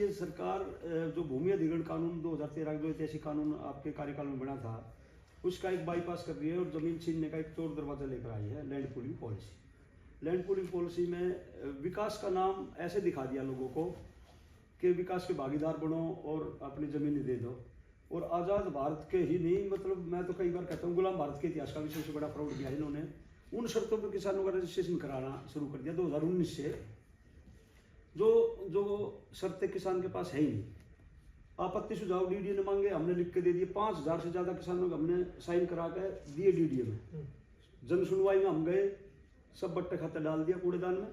ये सरकार जो भूमि अधिग्रहण कानून 2013 जो ऐतिहासिक कानून आपके कार्यकाल में बना था, उसका एक बाईपास कर रही है और जमीन छीनने का एक चोर दरवाजा लेकर आई है land pooling policy. Land pooling policy में विकास का नाम ऐसे दिखा दिया लोगों को कि विकास के भागीदार बनो और अपनी जमीनें दे दो। और आज़ाद भारत के ही नहीं, मतलब मैं तो कई बार कहता हूँ गुलाम भारत के इतिहास का भी सबसे बड़ा फ्रॉड किया इन्होंने। उन शर्तों पर किसानों का रजिस्ट्रेशन कराना शुरू कर दिया 2019 से, जो शर्तें किसान के पास है ही नहीं। आपत्ति सुझाव डीडीए ने मांगे, हमने लिख के दे दिए। 5000 से ज़्यादा किसानों को हमने साइन करा के दिए डीडीए में। जन सुनवाई में हम गए, सब बट्टे खाते डाल दिया कूड़ेदान में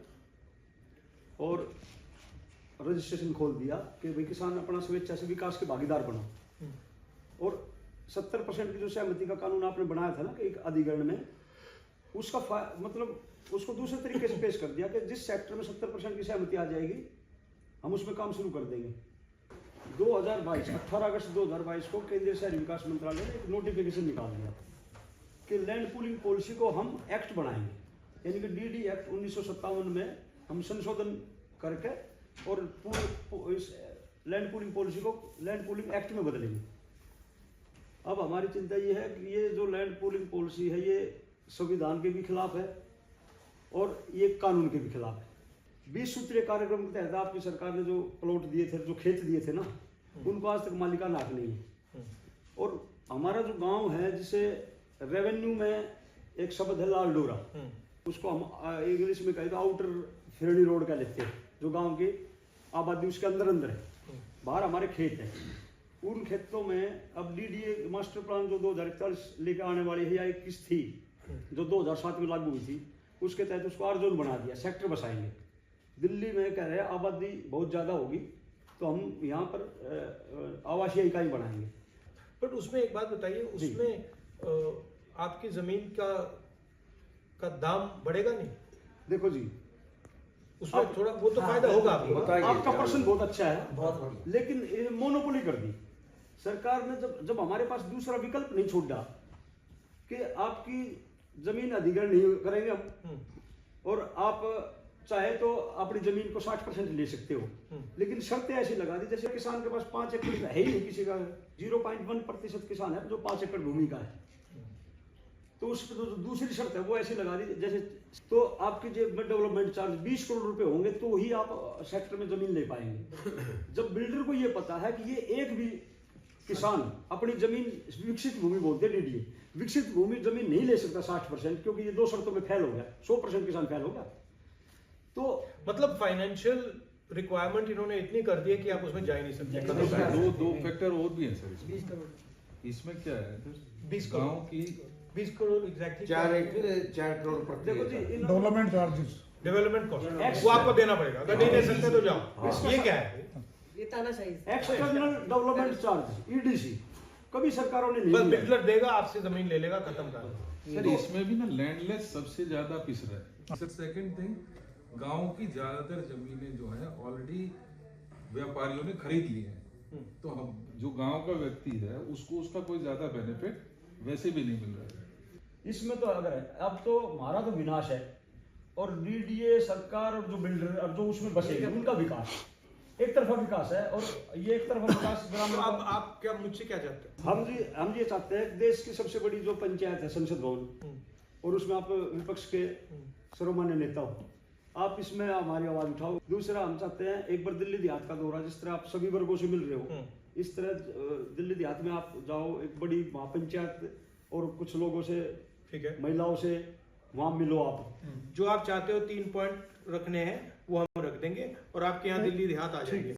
और रजिस्ट्रेशन खोल दिया कि भाई किसान अपना स्वेच्छा से विकास के भागीदार बनो। और 70% की जो सहमति का कानून आपने बनाया था ना कि एक अधिग्रहण में, उसका मतलब उसको दूसरे तरीके से पेश कर दिया कि जिस सेक्टर में 70% की सहमति आ जाएगी हम उसमें काम शुरू कर देंगे। 18 अगस्त 2022 को केंद्रीय शहरी विकास मंत्रालय ने एक नोटिफिकेशन निकाल दिया कि लैंड पूलिंग पॉलिसी को हम एक्ट बनाएंगे, यानी कि डीडी एक्ट 1957 में हम संशोधन करके और इस लैंड पूलिंग पॉलिसी को लैंड पूलिंग एक्ट में बदलेंगे। अब हमारी चिंता ये है कि ये जो लैंड पूलिंग पॉलिसी है ये संविधान के भी खिलाफ है और ये कानून के भी खिलाफ है। 20 सूत्रीय कार्यक्रम के तहत आपकी सरकार ने जो प्लॉट दिए थे, जो खेत दिए थे ना, उनको आज तक मालिकाना हक नहीं है। और हमारा जो गांव है, जिसे रेवेन्यू में एक शब्द है लाल डोरा, उसको हम इंग्लिश में कहते हैं आउटर फिरनी रोड कह लेते हैं। जो गांव की आबादी उसके अंदर है, बाहर हमारे खेत है। उन खेतों में अब डीडीए मास्टर प्लान जो 2041 लेकर आने वाली है या 21 थी, जो 2007 में लागू हुई थी, उसके तहत उसको आर जोन बना दिया, सेक्टर बसाएंगे। दिल्ली में कह रहे हैं आबादी बहुत ज़्यादा होगी तो हम यहाँ पर आवासीय इकाई बनाएंगे। बट उसमें एक बात बताइए, उसमें आपकी ज़मीन का दाम बढ़ेगा नहीं? देखो जी, उसमें थोड़ा वो तो फायदा होगा आपका प्रश्न बहुत अच्छा है, लेकिन मोनोपोली कर दी सरकार ने। जब हमारे पास दूसरा विकल्प नहीं छोड़ा कि आपकी जमीन अधिग्रहण नहीं करेंगे हम, और आप चाहे तो अपनी जमीन को 60% ले सकते हो, लेकिन शर्तें ऐसी लगा दी जैसे किसान के पास 5 एकड़ है ही नहीं, किसी का 0.1% किसान है जो 5 एकड़ भूमि का है। तो उस पर दूसरी शर्त है वो ऐसी लगा दी जैसे, तो आपकी जेब में डेवलपमेंट चार्ज 20 करोड़ रुपए होंगे तो ही आप सेक्टर में जमीन ले पाएंगे। जब बिल्डर को ये पता है कि ये एक भी किसान अपनी जमीन, विकसित भूमि बोलते हैं डीडीए, विकसित भूमि जमीन नहीं ले सकता 60%, क्योंकि ये 2 शर्तों में फेल हो गया, 100% किसान फेल हो गया। तो मतलब फाइनेंशियल रिक्वायरमेंट इन्होंने इतनी कर दी है कि आप उसमें जा ही नहीं सकते। दो फैक्टर और भी है सर इसमें क्या है, 20 गाँव की 20 करोड़ एग्जैक्टली 4 करोड़ प्रति डेवलपमेंट चार्जेस, डेवलपमेंट कॉस्ट वो आपको देना पड़ेगा। अगर नहीं दे सकते तो जाओ। ये क्या है? ये तानाशाही है। एक्सटर्नल डेवलपमेंट चार्ज ईडीसी कभी सरकारों ने बस नहीं दिया। बिल्डर देगा, आपसे जमीन ले लेगा, खत्म कर। सर इसमें भी ना लैंडलेस सबसे ज्यादा पिस रहा है। सर सेकंड थिंग, गांव की ज्यादातर जमीनें जो है ऑलरेडी व्यापारियों ने खरीद ली हैं, तो हम जो गांव का व्यक्ति है उसको उसका कोई ज्यादा बेनिफिट वैसे भी नहीं मिल रहा है। इसमें तो अगर है, अब तो हमारा तो विनाश है और डीडीए सरकार और जो बिल्डर और जो उसमें बसेंगे उनका विकास, एक तरफा विकास है। और ये एक तरफा विकास तो आप क्या मुझसे क्या चाहते हैं? हम ये चाहते हैं देश की सबसे बड़ी जो पंचायत है संसद भवन, और उसमें आप विपक्ष के सर्वमान्य नेता हो, आप इसमें हमारी आवाज उठाओ। दूसरा, हम चाहते हैं एक बार दिल्ली देहात का दौरा, जिस तरह आप सभी वर्गों से मिल रहे हो, इस तरह दिल्ली देहात में आप जाओ, एक बड़ी महापंचायत और कुछ लोगों से, ठीक है, महिलाओं से वहां मिलो। आप जो आप चाहते हो 3 पॉइंट रखने हैं वो हम रख देंगे और आपके यहाँ दिल्ली देहात आ जाएंगे।